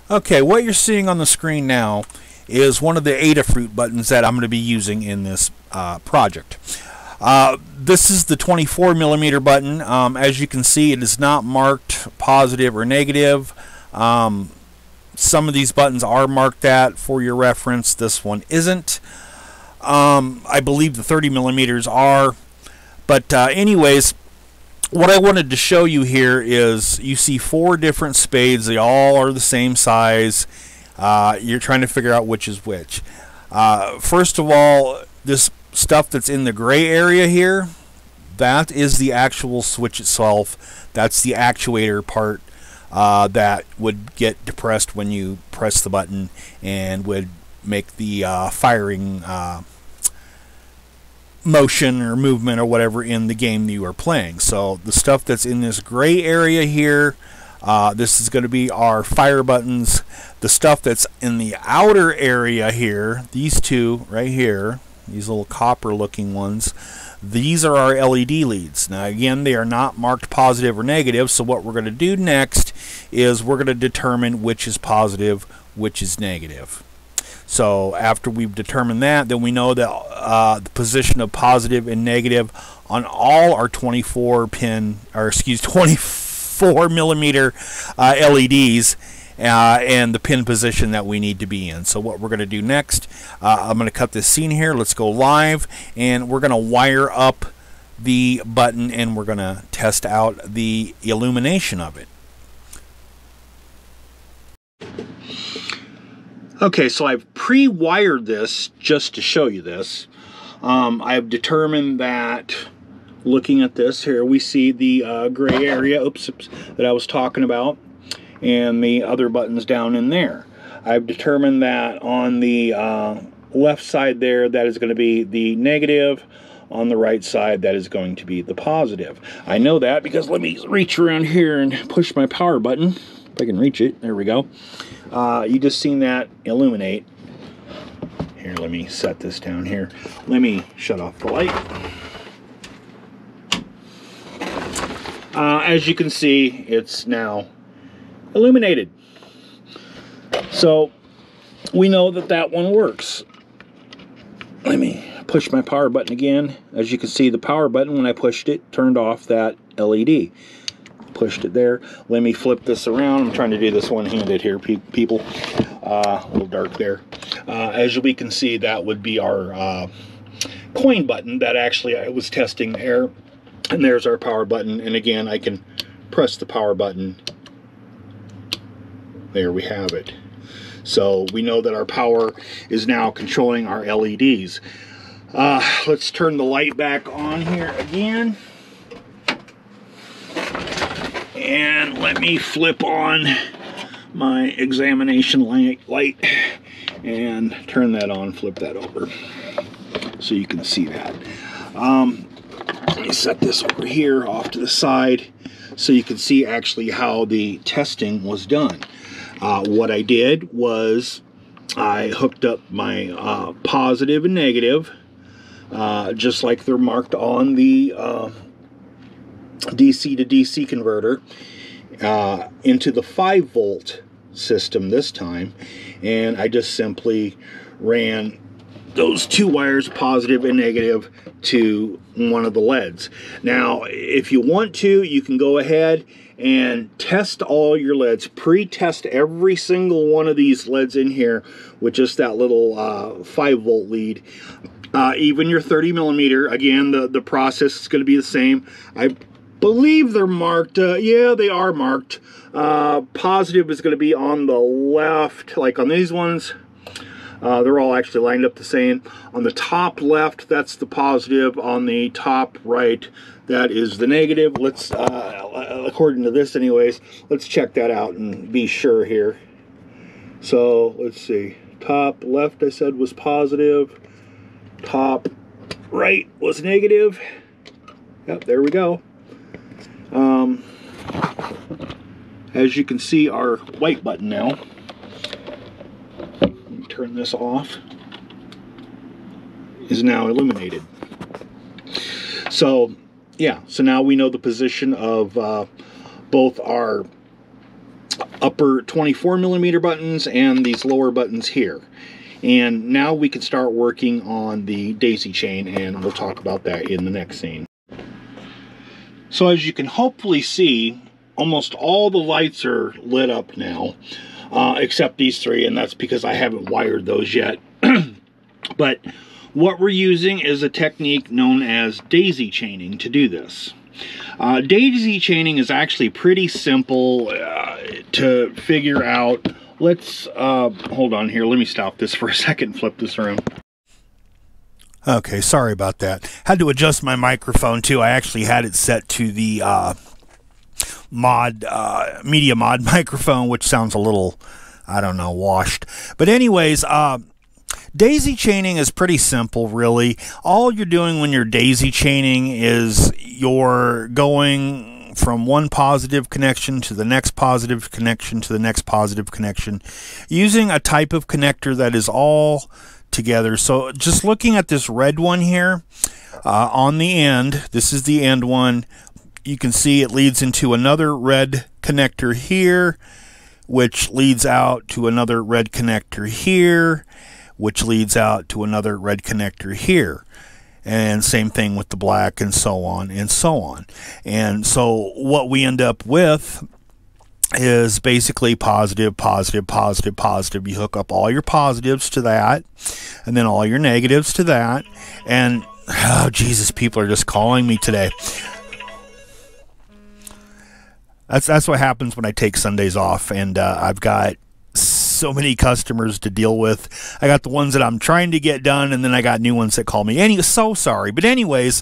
Okay, what you're seeing on the screen now is one of the Adafruit buttons that I'm going to be using in this project. This is the 24 millimeter button. As you can see, it is not marked positive or negative. Some of these buttons are marked that for your reference. This one isn't. I believe the 30 millimeters are. But anyways, what I wanted to show you here is you see 4 different spades. They all are the same size. You're trying to figure out which is which. First of all, this stuff that's in the gray area here, that is the actual switch itself. That's the actuator part that would get depressed when you press the button and would make the firing motion or movement or whatever in the game that you are playing. So the stuff that's in this gray area here, this is going to be our fire buttons. The stuff that's in the outer area here, these two right here, these little copper looking ones, these are our LED leads. Now again, they are not marked positive or negative, so what we're going to do next is we're going to determine which is positive, which is negative. So after we've determined that, then we know that the position of positive and negative on all our 24 millimeter LEDs and the pin position that we need to be in. So what we're going to do next, I'm going to cut this scene here. Let's go live, and we're going to wire up the button, and we're going to test out the illumination of it. Okay, so I've pre-wired this just to show you this. I've determined that, looking at this here, we see the gray area, that I was talking about, and the other buttons down in there. I've determined that on the left side there, that is going to be the negative. On the right side, that is going to be the positive. I know that because let me reach around here and push my power button. If I can reach it, there we go. You just seen that illuminate. Here, let me set this down here. Let me shut off the light. As you can see, it's now illuminated. So we know that that one works. Let me push my power button again. As you can see, the power button, when I pushed it, turned off that LED. Pushed it there. Let me flip this around. I'm trying to do this one-handed here, people. A little dark there. As we can see, that would be our coin button that actually I was testing there. And there's our power button. And again, I can press the power button. There we have it. So we know that our power is now controlling our LEDs. Let's turn the light back on here again. And let me flip on my examination light and turn that on, flip that over so you can see that. Let me set this over here off to the side so you can see actually how the testing was done. What I did was I hooked up my positive and negative, just like they're marked on the DC to DC converter, into the 5-volt system this time, and I just simply ran those 2 wires, positive and negative, to one of the LEDs. Now, if you want to, you can go ahead and test all your LEDs, pre-test every single one of these LEDs in here with just that little 5-volt lead. Even your 30 millimeter, again, the process is going to be the same. I believe they're marked. Yeah, they are marked. Positive is going to be on the left, like on these ones. They're all actually lined up the same. On the top left, that's the positive. On the top right, that is the negative. Let's, according to this anyways, let's check that out and be sure here. So, let's see. Top left, I said, was positive. Top right was negative. Yep, there we go. As you can see, our white button now, let me turn this off, is now illuminated. So yeah, so now we know the position of both our upper 24mm buttons and these lower buttons here. And now we can start working on the daisy chain, and we'll talk about that in the next scene. So as you can hopefully see, almost all the lights are lit up now, except these three, and that's because I haven't wired those yet. But what we're using is a technique known as daisy chaining to do this. Daisy chaining is actually pretty simple to figure out. Let's hold on here. Let me stop this for a second and flip this around. Okay, sorry about that. Had to adjust my microphone too. I actually had it set to the media mod microphone, which sounds a little, I don't know, washed. But anyways, daisy chaining is pretty simple, really. All you're doing when you're daisy chaining is you're going from one positive connection to the next positive connection to the next positive connection, using a type of connector that is all together. So just looking at this red one here, on the end, this is the end one, you can see it leads into another red connector here, which leads out to another red connector here, which leads out to another red connector here. And same thing with the black, and so on and so on. And so what we end up with is basically positive, positive, positive, positive. You hook up all your positives to that, and then all your negatives to that. And, oh, Jesus, people are just calling me today. That's what happens when I take Sundays off, and I've got so many customers to deal with. I got the ones that I'm trying to get done, and then I got new ones that call me. Anyway, so sorry. But anyways,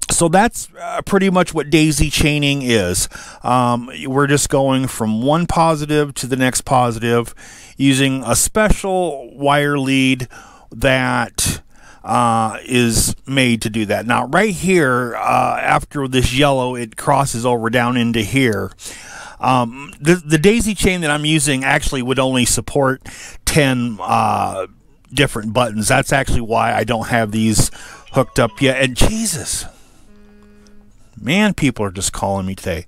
so that's pretty much what daisy chaining is. We're just going from one positive to the next positive using a special wire lead that is made to do that. Now, right here, after this yellow, it crosses over down into here. The daisy chain that I'm using actually would only support 10 different buttons. That's actually why I don't have these hooked up yet. And Jesus, man, people are just calling me today.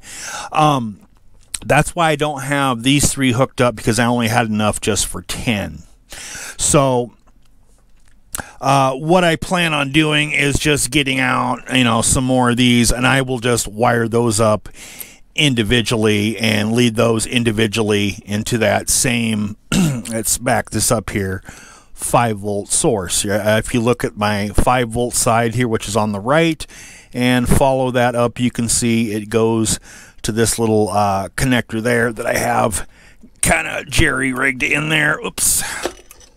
That's why I don't have these three hooked up, because I only had enough just for 10. So what I plan on doing is just getting out, some more of these, and I will just wire those up individually and lead those individually into that same, let's back this up here, 5-volt source. If you look at my 5-volt side here, which is on the right, and follow that up, you can see it goes to this little connector there that I have kind of jerry-rigged in there. Oops,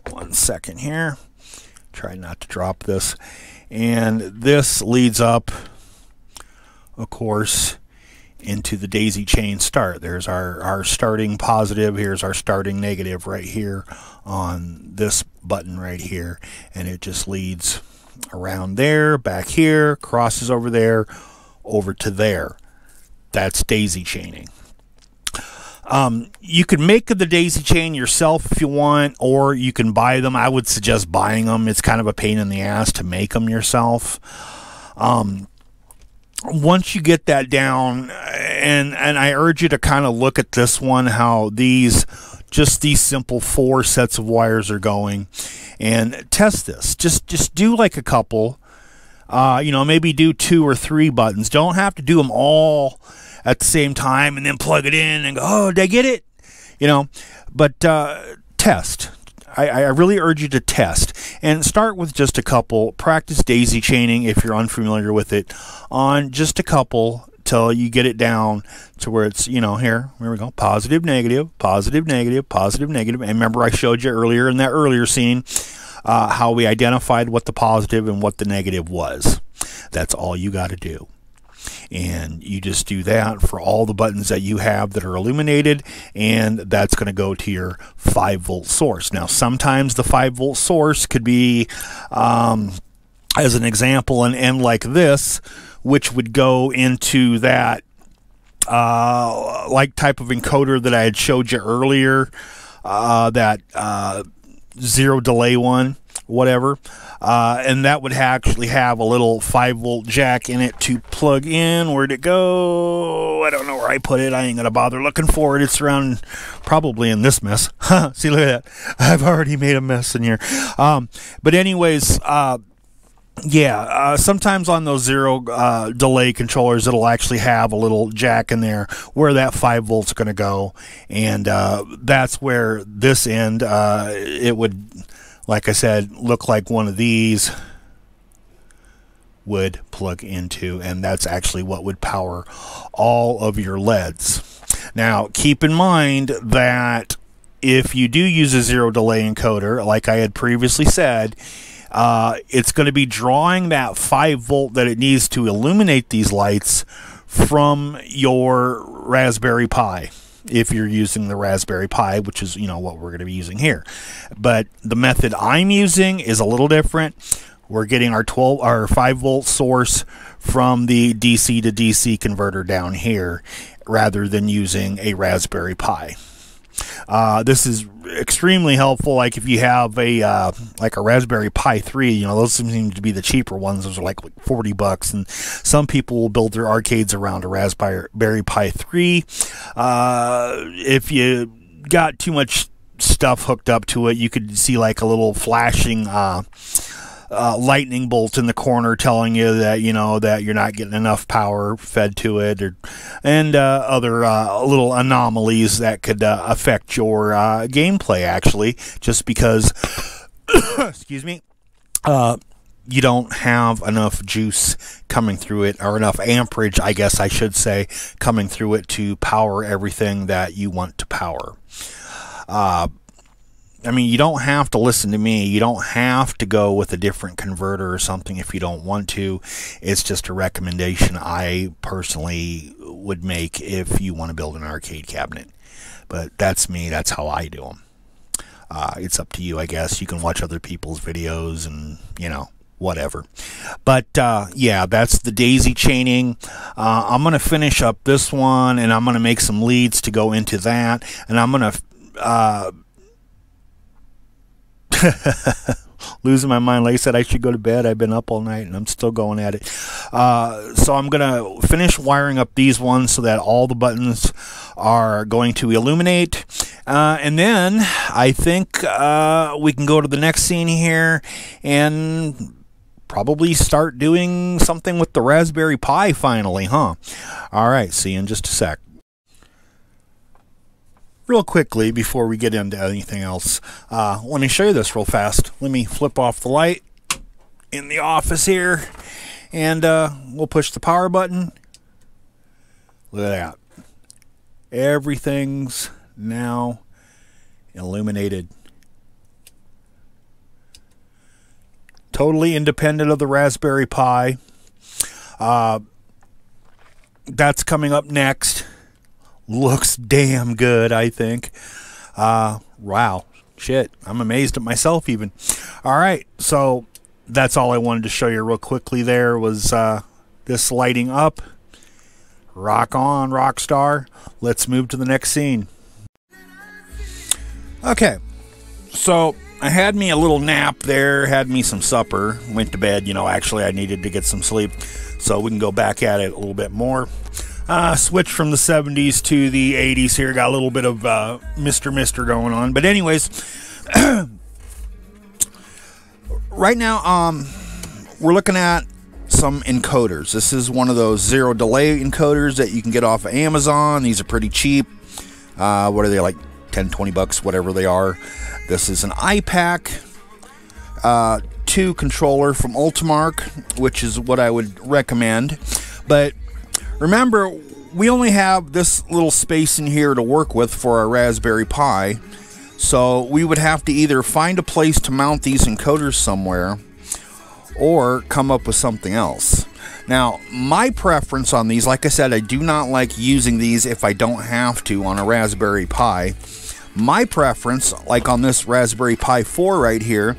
1 second here. Try not to drop this. And this leads up, of course, into the daisy chain start. There's our starting positive. Here's our starting negative right here on this button right here. And it just leads around there, back here, crosses over there, over to there. That's daisy chaining. You can make the daisy chain yourself if you want, or you can buy them. I would suggest buying them. It's kind of a pain in the ass to make them yourself. Once you get that down, and I urge you to kind of look at this one, how these simple 4 sets of wires are going, and test this. Just do like a couple, maybe do 2 or 3 buttons. Don't have to do them all at the same time and then plug it in and go, oh, did I get it? But test. I really urge you to test, and start with just a couple. Practice daisy chaining if you're unfamiliar with it on just a couple till you get it down to where it's, here we go, positive, negative, positive, negative, positive, negative. And remember, I showed you earlier in that earlier scene how we identified what the positive and what the negative was. That's all you got to do. And you just do that for all the buttons that you have that are illuminated, and that's going to go to your 5-volt source. Now, sometimes the 5-volt source could be, as an example, an end like this, which would go into that like type of encoder that I had showed you earlier, that 0 delay one, whatever, and that would actually have a little 5-volt jack in it to plug in. Where'd it go? I don't know where I put it. I ain't gonna bother looking for it. It's around, probably in this mess. See, look at that. I've already made a mess in here. But anyways, yeah, sometimes on those zero delay controllers, it'll actually have a little jack in there where that 5 volts going to go, and that's where this end, it would, like I said, look like one of these would plug into, and that's actually what would power all of your LEDs. Now, keep in mind that if you do use a zero delay encoder, like I had previously said, it's going to be drawing that 5 volt that it needs to illuminate these lights from your Raspberry Pi, if you're using the Raspberry Pi, which is, you know, what we're going to be using here. But the method I'm using is a little different. We're getting our 5 volt source from the DC to DC converter down here, rather than using a Raspberry Pi. This is extremely helpful. Like if you have a like a Raspberry Pi 3, you know, those seem to be the cheaper ones. Those are like $40, and some people will build their arcades around a Raspberry Pi 3. If you got too much stuff hooked up to it, you could see like a little flashing lightning bolt in the corner telling you that, you know, that you're not getting enough power fed to it, and other little anomalies that could affect your gameplay, actually, just because excuse me, you don't have enough juice coming through it, or enough amperage, I guess I should say, coming through it to power everything that you want to power. I mean, you don't have to listen to me. You don't have to go with a different converter or something if you don't want to. It's just a recommendation I personally would make if you want to build an arcade cabinet. But that's me. That's how I do them. It's up to you, I guess. You can watch other people's videos and, you know, whatever. But yeah, that's the daisy chaining. I'm going to finish up this one, and I'm going to make some leads to go into that. And I'm going to... losing my mind. Like I said, I should go to bed. I've been up all night and I'm still going at it. So I'm gonna finish wiring up these ones so that all the buttons are going to illuminate, and then I think we can go to the next scene here and probably start doing something with the Raspberry Pi finally, huh? Alright, see you in just a sec. Real quickly, before we get into anything else, let me show you this real fast. Let me flip off the light in the office here, and we'll push the power button. Look at that. Everything's now illuminated. Totally independent of the Raspberry Pi. That's coming up next. Looks damn good, I think. Wow. Shit. I'm amazed at myself even. Alright, so that's all I wanted to show you real quickly there was this lighting up. Rock on, Rockstar. Let's move to the next scene. Okay, so I had me a little nap there, had me some supper, went to bed. You know, actually I needed to get some sleep, so we can go back at it a little bit more. Switch from the 70s to the 80s here. Got a little bit of Mr. going on. But anyways, right now we're looking at some encoders. This is one of those zero delay encoders that you can get off of Amazon. These are pretty cheap. What are they, like 10, 20 bucks, whatever they are. This is an iPac 2 controller from Ultimark, which is what I would recommend. But remember, we only have this little space in here to work with for our Raspberry Pi, so we would have to either find a place to mount these encoders somewhere or come up with something else. Now, my preference on these, like I said, I do not like using these if I don't have to on a Raspberry Pi. My preference, like on this Raspberry Pi 4 right here,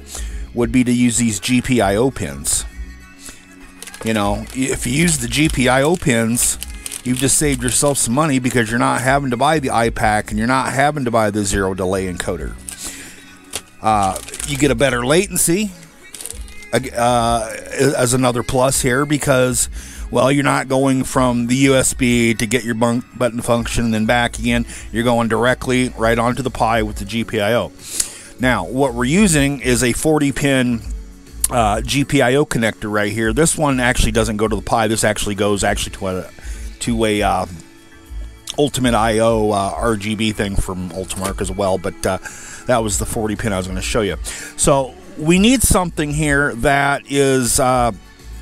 would be to use these GPIO pins. You know, if you use the GPIO pins, you've just saved yourself some money because you're not having to buy the iPac and you're not having to buy the zero delay encoder. You get a better latency as another plus here, because, well, you're not going from the USB to get your button function and then back again. You're going directly right onto the Pi with the GPIO. Now, what we're using is a 40-pin GPIO connector right here. This one actually doesn't go to the Pi. This actually goes to a Ultimate IO RGB thing from Ultimark as well, but that was the 40 pin I was going to show you. So we need something here that is going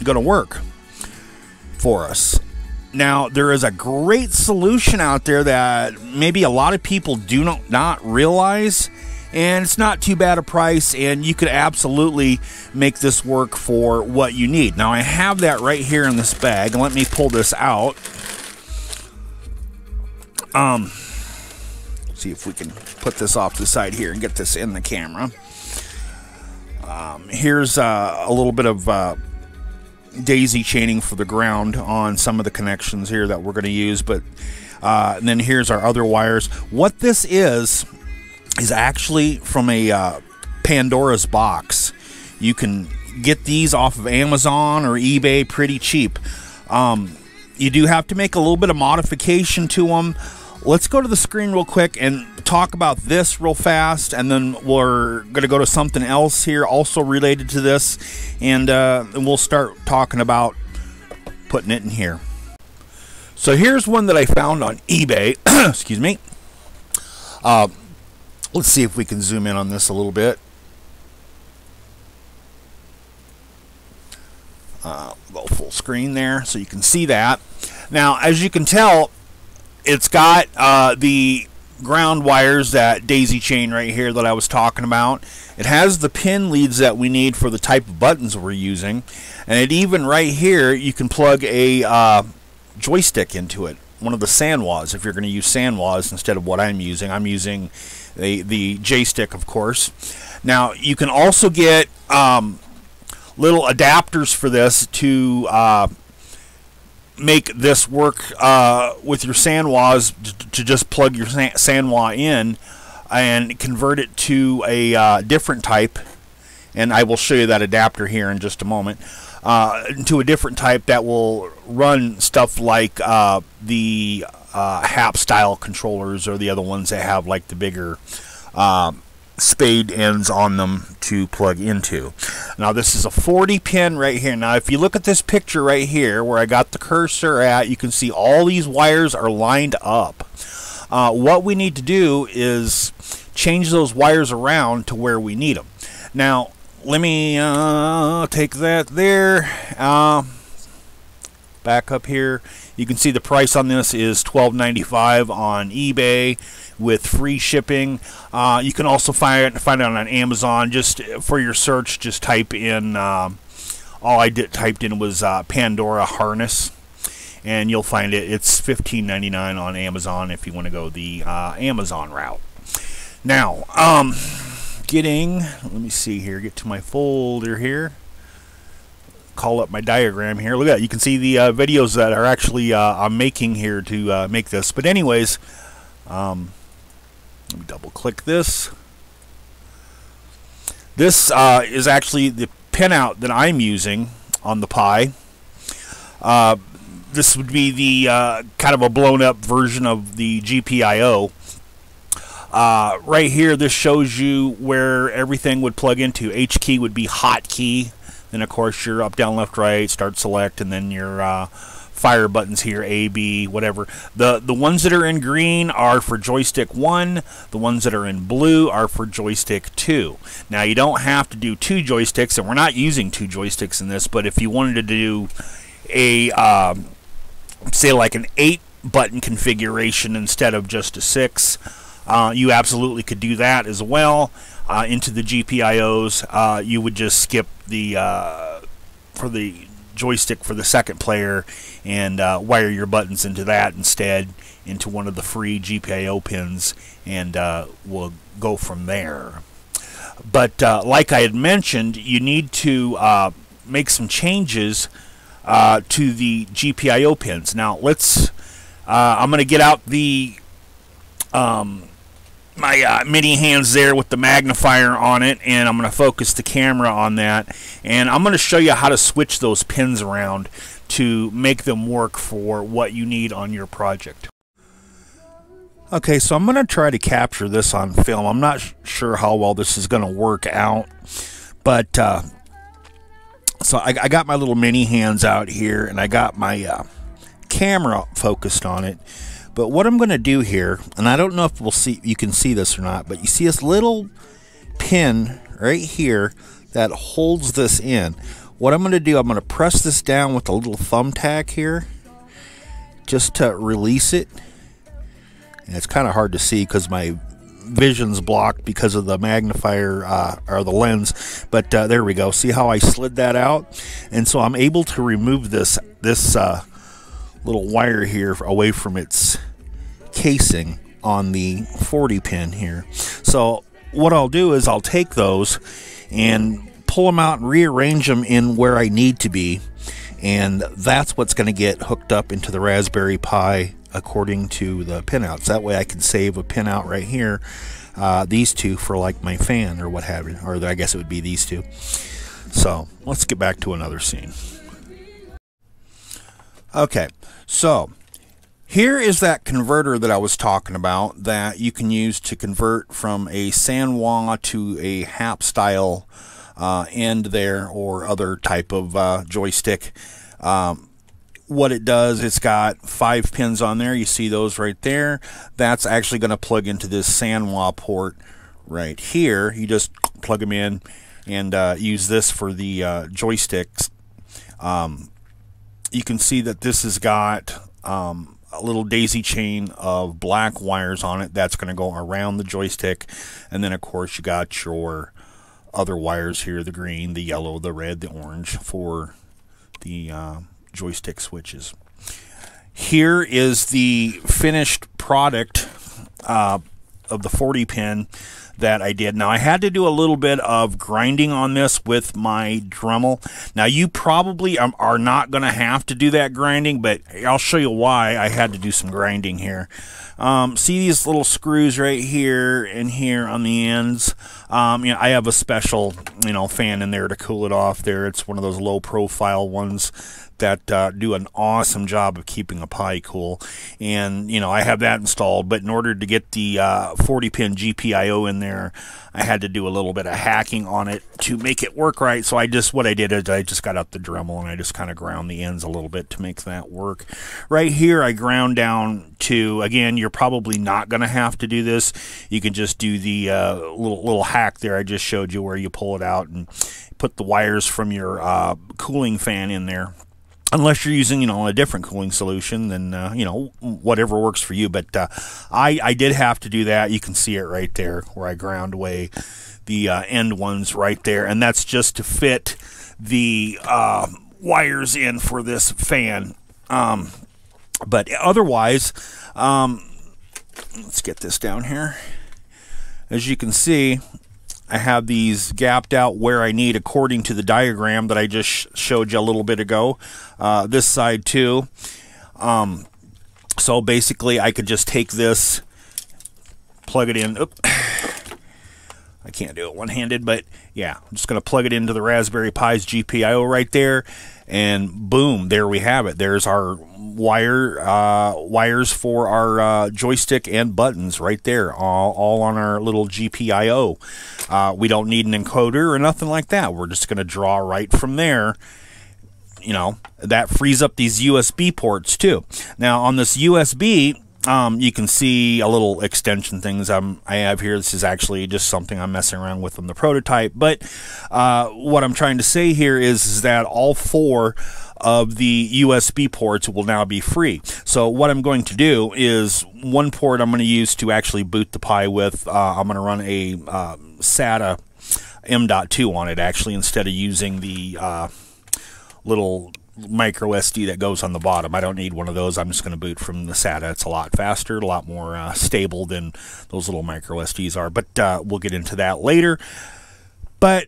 to work for us. Now, there is a great solution out there that maybe a lot of people do not realize, and it's not too bad a price, and you could absolutely make this work for what you need. Now, I have that right here in this bag. Let me pull this out. See if we can put this off to the side here and get this in the camera. Here's a little bit of daisy chaining for the ground on some of the connections here that we're going to use, but and then here's our other wires. What this is actually from a Pandora's box. You can get these off of Amazon or eBay pretty cheap. You do have to make a little bit of modification to them. Let's go to the screen real quick and talk about this real fast, and then we're going to go to something else here also related to this, and we'll start talking about putting it in here. So here's one that I found on eBay. Excuse me. Let's see if we can zoom in on this a little bit. Go full screen there so you can see that. Now, as you can tell, it's got the ground wires, that daisy chain right here that I was talking about. It has the pin leads that we need for the type of buttons we're using. And it even right here, you can plug a joystick into it. One of the Sanwas, if you're going to use Sanwas instead of what I'm using. I'm using the J-stick, of course. Now, you can also get little adapters for this to make this work with your Sanwas, to just plug your Sanwa in and convert it to a different type, and I will show you that adapter here in just a moment, to a different type that will run stuff like the HAP style controllers, or the other ones that have like the bigger spade ends on them to plug into. Now, this is a 40 pin right here. Now, if you look at this picture right here where I got the cursor at, you can see all these wires are lined up. What we need to do is change those wires around to where we need them. Now, let me take that there. Back up here, you can see the price on this is $12.95 on eBay with free shipping. You can also find it on Amazon. Just for your search, just type in, all I typed in was Pandora harness, and you'll find it. It's $15.99 on Amazon if you want to go the Amazon route. Now, let me see here, get to my folder here. Call up my diagram here. Look at that. You can see the videos that are actually I'm making here to make this. But anyways, let me double click this. This is actually the pinout that I'm using on the Pi. This would be the kind of a blown up version of the GPIO. Right here, this shows you where everything would plug into. H key would be hotkey. Then, of course, your up, down, left, right, start, select, and then your fire buttons here, A, B, whatever. The ones that are in green are for joystick 1. The ones that are in blue are for joystick 2. Now, you don't have to do 2 joysticks, and we're not using 2 joysticks in this, but if you wanted to do a, say, like an 8-button configuration instead of just a 6, you absolutely could do that as well. Into the GPIOs, you would just skip the for the joystick for the second player and wire your buttons into that instead, into one of the free GPIO pins, and we'll go from there. But like I had mentioned, you need to make some changes to the GPIO pins. Now, let's I'm going to get out the my mini hands there with the magnifier on it, and I'm going to focus the camera on that, and I'm going to show you how to switch those pins around to make them work for what you need on your project. Okay, so I'm going to try to capture this on film. I'm not sure how well this is going to work out, but so I got my little mini hands out here, and I got my camera focused on it. But what I'm going to do here, and I don't know if you can see this or not, but you see this little pin right here that holds this in. What I'm going to do, I'm going to press this down with a little thumbtack here just to release it. And it's kind of hard to see because my vision's blocked because of the magnifier or the lens, but there we go. See how I slid that out? And so I'm able to remove this little wire here away from its casing on the 40 pin here. So what I'll do is I'll take those and pull them out and rearrange them in where I need to be, and that's what's going to get hooked up into the Raspberry Pi according to the pinouts. That way I can save a pinout right here, these two for like my fan or what have you, or I guess it would be these two. So let's get back to another scene. Okay, so here is that converter that I was talking about that you can use to convert from a Sanwa to a HAP style end there, or other type of joystick. What it does, it's got 5 pins on there. You see those right there. That's actually going to plug into this Sanwa port right here. You just plug them in and use this for the joysticks. You can see that this has got a little daisy chain of black wires on it that's going to go around the joystick, and then of course you got your other wires here, the green, the yellow, the red, the orange for the joystick switches. Here is the finished product of the 40 pin that I did. Now I had to do a little bit of grinding on this with my Dremel. Now you probably are not going to have to do that grinding, but I'll show you why I had to do some grinding here. See these little screws right here and here on the ends? I have a special fan in there to cool it off there. It's one of those low profile ones that do an awesome job of keeping a Pi cool, and I have that installed. But in order to get the 40 pin GPIO in there, I had to do a little bit of hacking on it to make it work right. So what I did is I just got out the Dremel and I just kind of ground the ends a little bit to make that work. Right here I ground down to, again, you're probably not going to have to do this. You can just do the little hack there I just showed you, where you pull it out and put the wires from your cooling fan in there. Unless you're using, a different cooling solution, then, whatever works for you. But I did have to do that. You can see it right there where I ground away the end ones right there. And that's just to fit the wires in for this fan. But otherwise, let's get this down here. As you can see, I have these gapped out where I need according to the diagram that I just showed you a little bit ago. This side too. So basically I could just take this, plug it in. Oop. I can't do it one-handed, but yeah, I'm just going to plug it into the Raspberry Pi's GPIO right there, and boom, there we have it. There's our wires for our joystick and buttons right there, all on our little GPIO. We don't need an encoder or nothing like that. We're just going to draw right from there. That frees up these USB ports too. Now on this USB, you can see a little extension things I have here. This is actually just something I'm messing around with on the prototype. But what I'm trying to say here is that all 4 of the USB ports will now be free. So what I'm going to do is, one port I'm going to use to actually boot the Pi with. I'm going to run a SATA M.2 on it, actually, instead of using the little micro SD that goes on the bottom. I don't need one of those. I'm just going to boot from the SATA. It's a lot faster, a lot more stable than those little micro SDs are. But we'll get into that later. But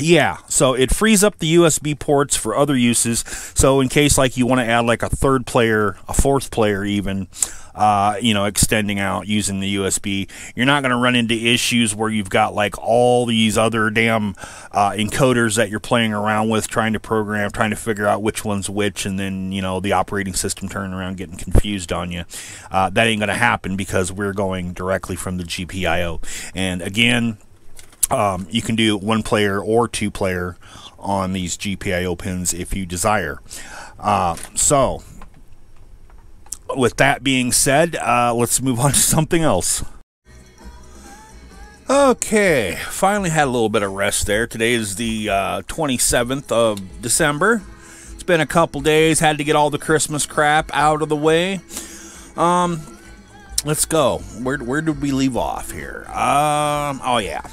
yeah, so it frees up the USB ports for other uses. So in case like you want to add like a third player, a fourth player even, you know, extending out using the USB, you're not going to run into issues where you've got like all these other damn encoders that you're playing around with, trying to program, trying to figure out which one's which, and then, you know, the operating system turning around getting confused on you. That ain't going to happen because we're going directly from the GPIO. And again, you can do one player or two player on these GPIO pins if you desire. So with that being said, let's move on to something else. Okay, finally had a little bit of rest there. Today is the 27th of December. It's been a couple days, had to get all the Christmas crap out of the way. Let's go. Where did we leave off here? Oh yeah.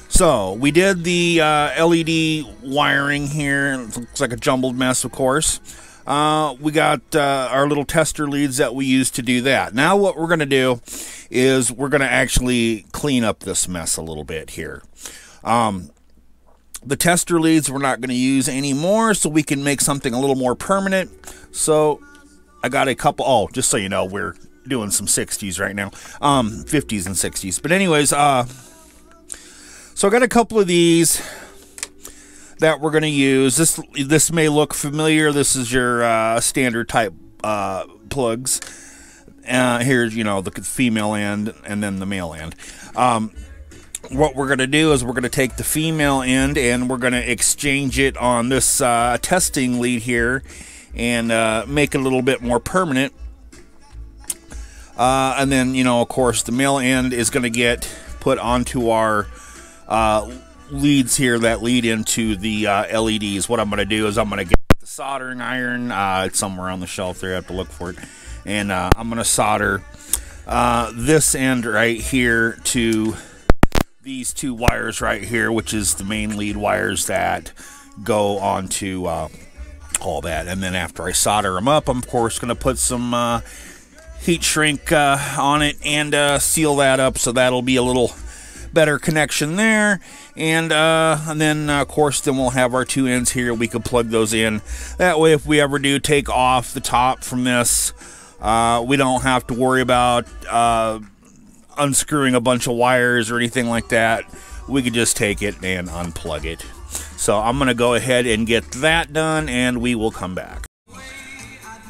So we did the LED wiring here. It looks like a jumbled mess, of course. We got our little tester leads that we use to do that. Now what we're going to do is we're going to actually clean up this mess a little bit here. The tester leads we're not going to use anymore, so we can make something a little more permanent. So I got a couple, oh, just so you know, we're doing some 60s right now, 50s and 60s. But anyways, so I got a couple of these that we're going to use. This may look familiar. This is your standard type plugs. Here's, you know, the female end and then the male end. What we're going to do is we're going to take the female end and we're going to exchange it on this testing lead here and make it a little bit more permanent. And then, you know, of course, the male end is going to get put onto our leads here that lead into the LEDs. What I'm going to do is I'm going to get the soldering iron. It's somewhere on the shelf there. I have to look for it. And I'm going to solder this end right here to these two wires right here, which is the main lead wires that go onto all that. And then after I solder them up, I'm of course going to put some heat shrink on it and seal that up, so that'll be a little better connection there. And then of course then we'll have our two ends here. We can plug those in. That way if we ever do take off the top from this, we don't have to worry about unscrewing a bunch of wires or anything like that. We could just take it and unplug it. So I'm gonna go ahead and get that done and we will come back.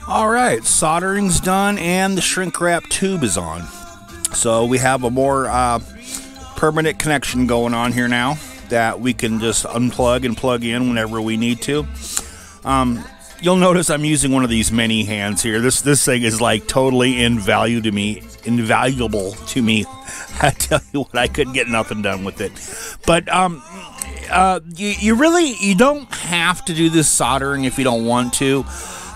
Alright, soldering's done and the shrink wrap tube is on. So we have a more permanent connection going on here now that we can just unplug and plug in whenever we need to. You'll notice I'm using one of these mini hands here. This thing is like totally invaluable to me. I tell you what, I couldn't get nothing done with it. But you don't have to do this soldering if you don't want to.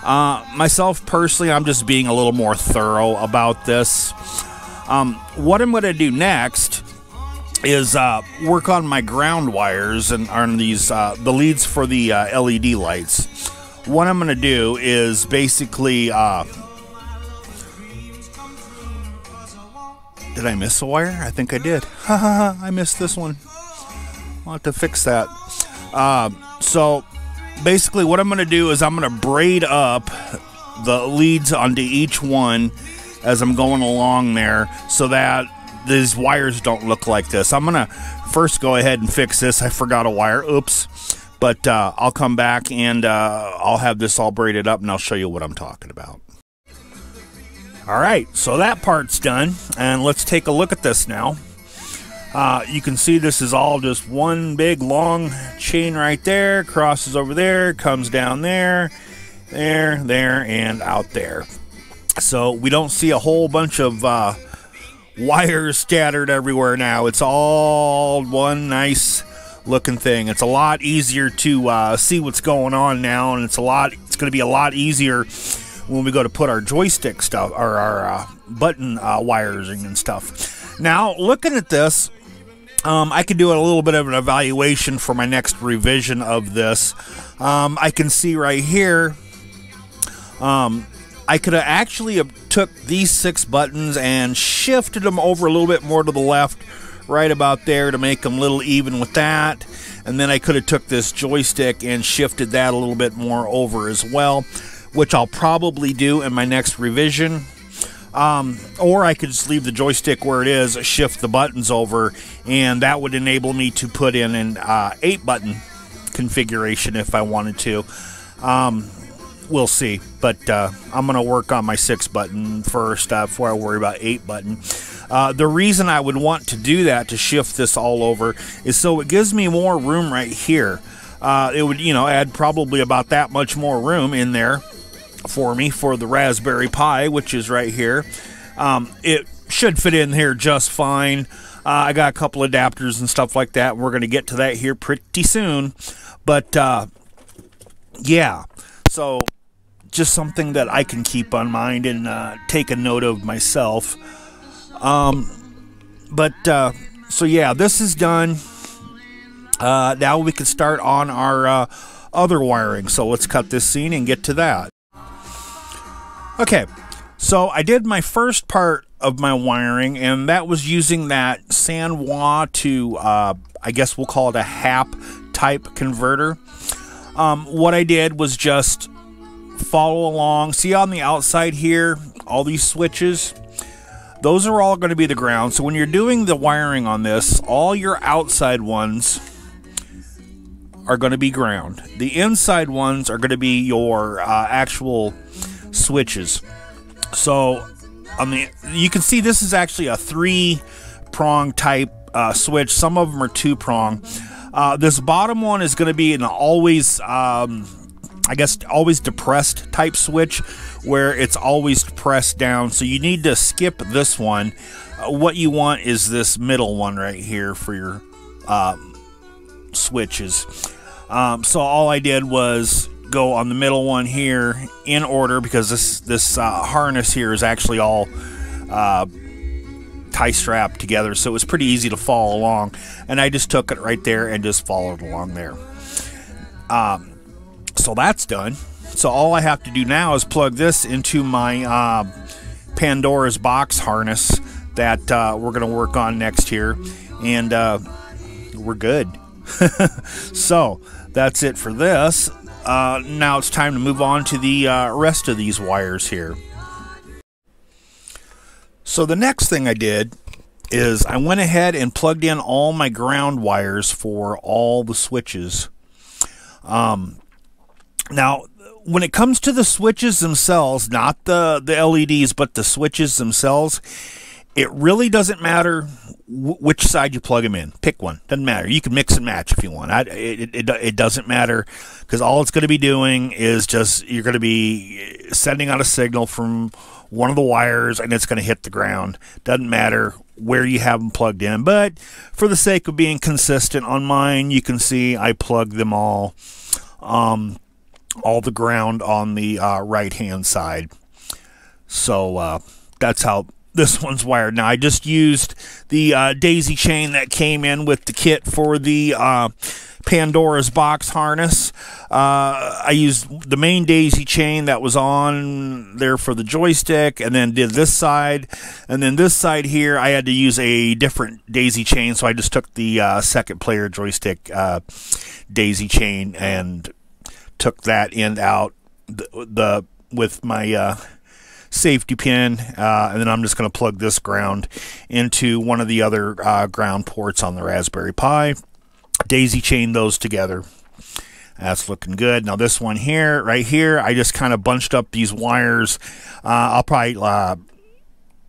Myself personally, I'm just being a little more thorough about this. What I'm going to do next is work on my ground wires and on these the leads for the LED lights. What I'm going to do is basically did I miss a wire? I think I did. I missed this one. I'll have to fix that. So basically what I'm going to do is I'm going to braid up the leads onto each one as I'm going along there so that these wires don't look like this. I'm going to first go ahead and fix this. I forgot a wire. Oops. But I'll come back and I'll have this all braided up and I'll show you what I'm talking about. Alright, so that part's done. And let's take a look at this now. You can see this is all just one big long chain right there. Crosses over there, comes down there, there, and out there. So we don't see a whole bunch of wires scattered everywhere now. It's all one nice looking thing. It's a lot easier to see what's going on now, and it's going to be a lot easier when we go to put our joystick stuff or our button wires and stuff. Now, looking at this, I can do a little bit of an evaluation for my next revision of this. I can see right here, I could have actually took these 6 buttons and shifted them over a little bit more to the left, right about there, to make them a little even with that. and then I could have took this joystick and shifted that a little bit more over as well, which I'll probably do in my next revision. Or I could just leave the joystick where it is, shift the buttons over, and that would enable me to put in an 8-button configuration if I wanted to. We'll see, but I'm going to work on my 6-button first before I worry about 8-button. The reason I would want to do that, to shift this all over, is so it gives me more room right here. It would, add probably about that much more room in there for me for the Raspberry Pi, which is right here. It should fit in here just fine. I got a couple adapters and stuff like that. We're going to get to that here pretty soon. But, yeah. So, just something that I can keep on mind and take a note of myself. So yeah, this is done. Now we can start on our other wiring. So let's cut this scene and get to that. Okay, so I did my first part of my wiring, and that was using that Sanwa to, I guess we'll call it a HAP type converter. What I did was just follow along. See on the outside here, all these switches? Those are all going to be the ground. So when you're doing the wiring on this, all your outside ones are going to be ground. The inside ones are going to be your actual switches. So you can see this is actually a 3-prong type switch. Some of them are 2-prong. This bottom one is going to be an always, I guess, always depressed type switch, where it's always pressed down. So you need to skip this one. What you want is this middle one right here for your switches. So all I did was go on the middle one here in order, because this harness here is actually all tie strapped together, so it was pretty easy to follow along, and I just took it right there and just followed along there. So that's done. So all I have to do now is plug this into my Pandora's box harness that we're going to work on next here, and we're good. So that's it for this. Now it's time to move on to the rest of these wires here. So the next thing I did is I went ahead and plugged in all my ground wires for all the switches. Now, when it comes to the switches themselves, not the LEDs, but the switches themselves, it really doesn't matter which side you plug them in. Pick one. Doesn't matter. You can mix and match if you want. It doesn't matter, because all it's going to be doing is just, you're going to be sending out a signal from one of the wires, and it's going to hit the ground. Doesn't matter where you have them plugged in. But for the sake of being consistent on mine, you can see I plugged them all the ground on the right-hand side. So that's how this one's wired. Now, I just used the daisy chain that came in with the kit for the Pandora's box harness. I used the main daisy chain that was on there for the joystick, and then did this side. And then this side here, I had to use a different daisy chain, so I just took the second player joystick daisy chain and took that end out with my safety pin, and then I'm just going to plug this ground into one of the other ground ports on the Raspberry Pi. Daisy chain those together. That's looking good. Now this one here, right here, I just kind of bunched up these wires. I'll probably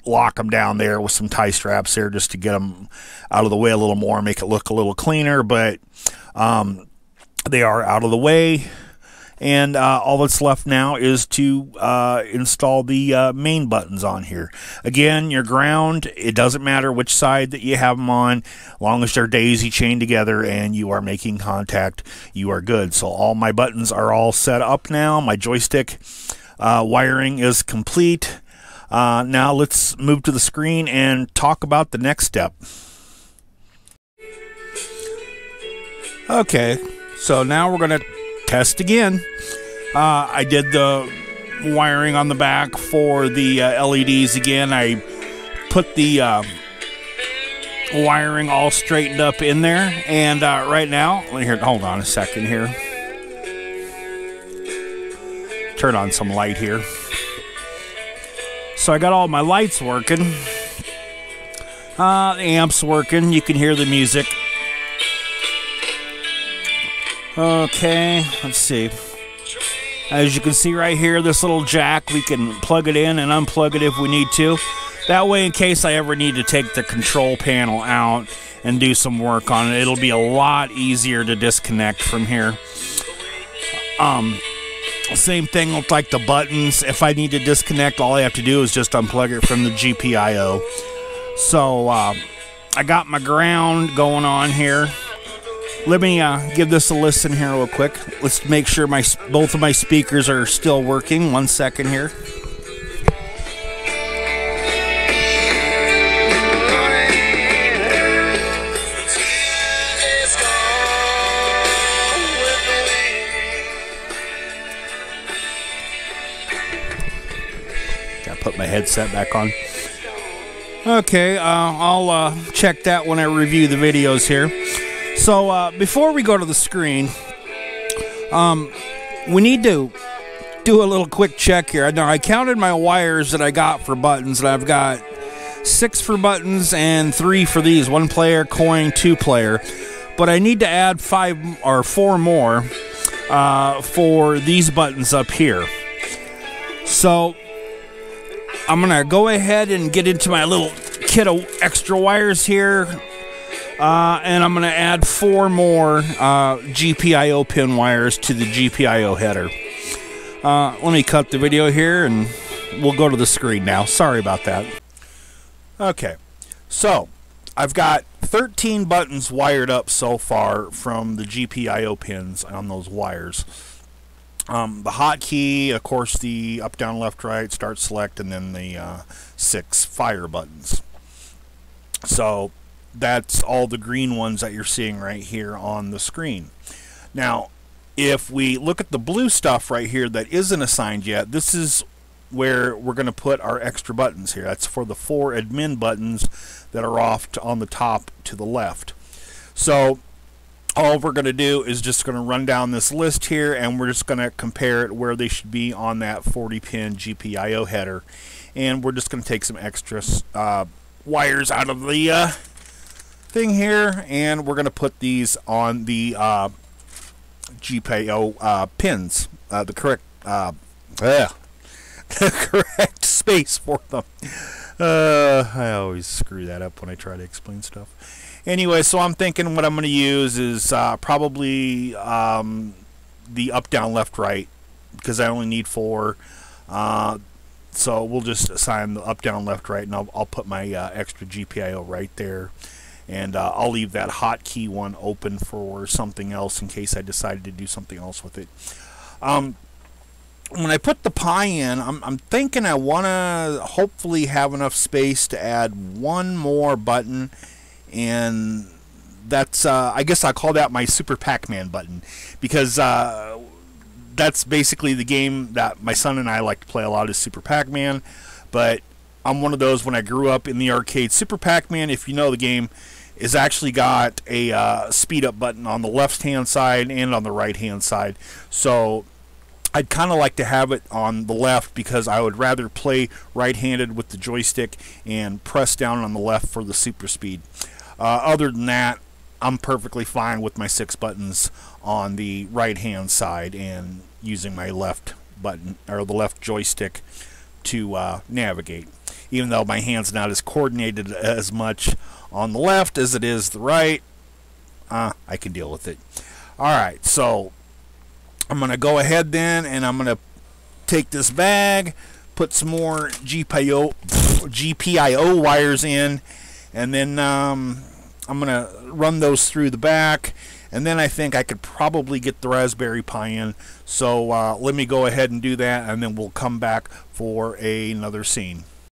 lock them down there with some tie straps there just to get them out of the way a little more, make it look a little cleaner, but they are out of the way. And all that's left now is to install the main buttons on here. Again, your ground, it doesn't matter which side that you have them on, as long as they're daisy chained together and you are making contact, you are good. So all my buttons are all set up now. My joystick wiring is complete. Now let's move to the screen and talk about the next step. Okay, so now we're going to test again. I did the wiring on the back for the LEDs again. I put the wiring all straightened up in there. And right now, hold on a second here. Turn on some light here. So I got all my lights working. The amp's working. You can hear the music. Okay, let's see. As you can see right here, this little jack, we can plug it in and unplug it if we need to. That way, in case I ever need to take the control panel out and do some work on it, it'll be a lot easier to disconnect from here. Same thing with like the buttons. If I need to disconnect, all I have to do is just unplug it from the GPIO. So I got my ground going on here. Let me give this a listen here real quick. Let's make sure both of my speakers are still working. 1 second here. Put my headset back on. Okay, I'll check that when I review the videos here. So before we go to the screen, we need to do a little quick check here. Now I counted my wires that I got for buttons, and I've got 6 for buttons and 3 for these, 1 player, coin, 2 player. But I need to add 5 or 4 more for these buttons up here. So I'm going to go ahead and get into my little kit of extra wires here, and I'm going to add 4 more GPIO pin wires to the GPIO header. Let me cut the video here, and we'll go to the screen now. Sorry about that. Okay, so I've got 13 buttons wired up so far from the GPIO pins on those wires. The hotkey, of course, the up, down, left, right, start, select, and then the 6 fire buttons. So that's all the green ones that you're seeing right here on the screen. Now, if we look at the blue stuff right here that isn't assigned yet, this is where we're going to put our extra buttons here. That's for the 4 admin buttons that are off on the top to the left. So all we're going to do is just going to run down this list here, and we're just going to compare it where they should be on that 40-pin GPIO header. And we're just going to take some extra wires out of the thing here, and we're going to put these on the GPIO pins, the correct the correct space for them. I always screw that up when I try to explain stuff. Anyway, so I'm thinking what I'm going to use is probably the up, down, left, right, because I only need 4. So we'll just assign the up, down, left, right, and I'll put my extra GPIO right there. And I'll leave that hotkey one open for something else in case I decided to do something else with it. When I put the Pi in, I'm thinking I want to hopefully have enough space to add 1 more button. And that's, I guess I'll call that my Super Pac-Man button, because that's basically the game that my son and I like to play a lot, is Super Pac-Man. But I'm one of those, when I grew up in the arcade, Super Pac-Man, if you know the game, is actually got a speed-up button on the left-hand side and on the right-hand side. So I'd kind of like to have it on the left, because I would rather play right-handed with the joystick and press down on the left for the super speed. Other than that, I'm perfectly fine with my 6 buttons on the right-hand side and using my left button, or the left joystick, to navigate. Even though my hand's not as coordinated as much on the left as it is the right, I can deal with it. Alright, so I'm going to go ahead then, and I'm going to take this bag, put some more GPIO wires in, and then I'm going to run those through the back, and then I think I could probably get the Raspberry Pi in. So let me go ahead and do that, and then we'll come back for another scene.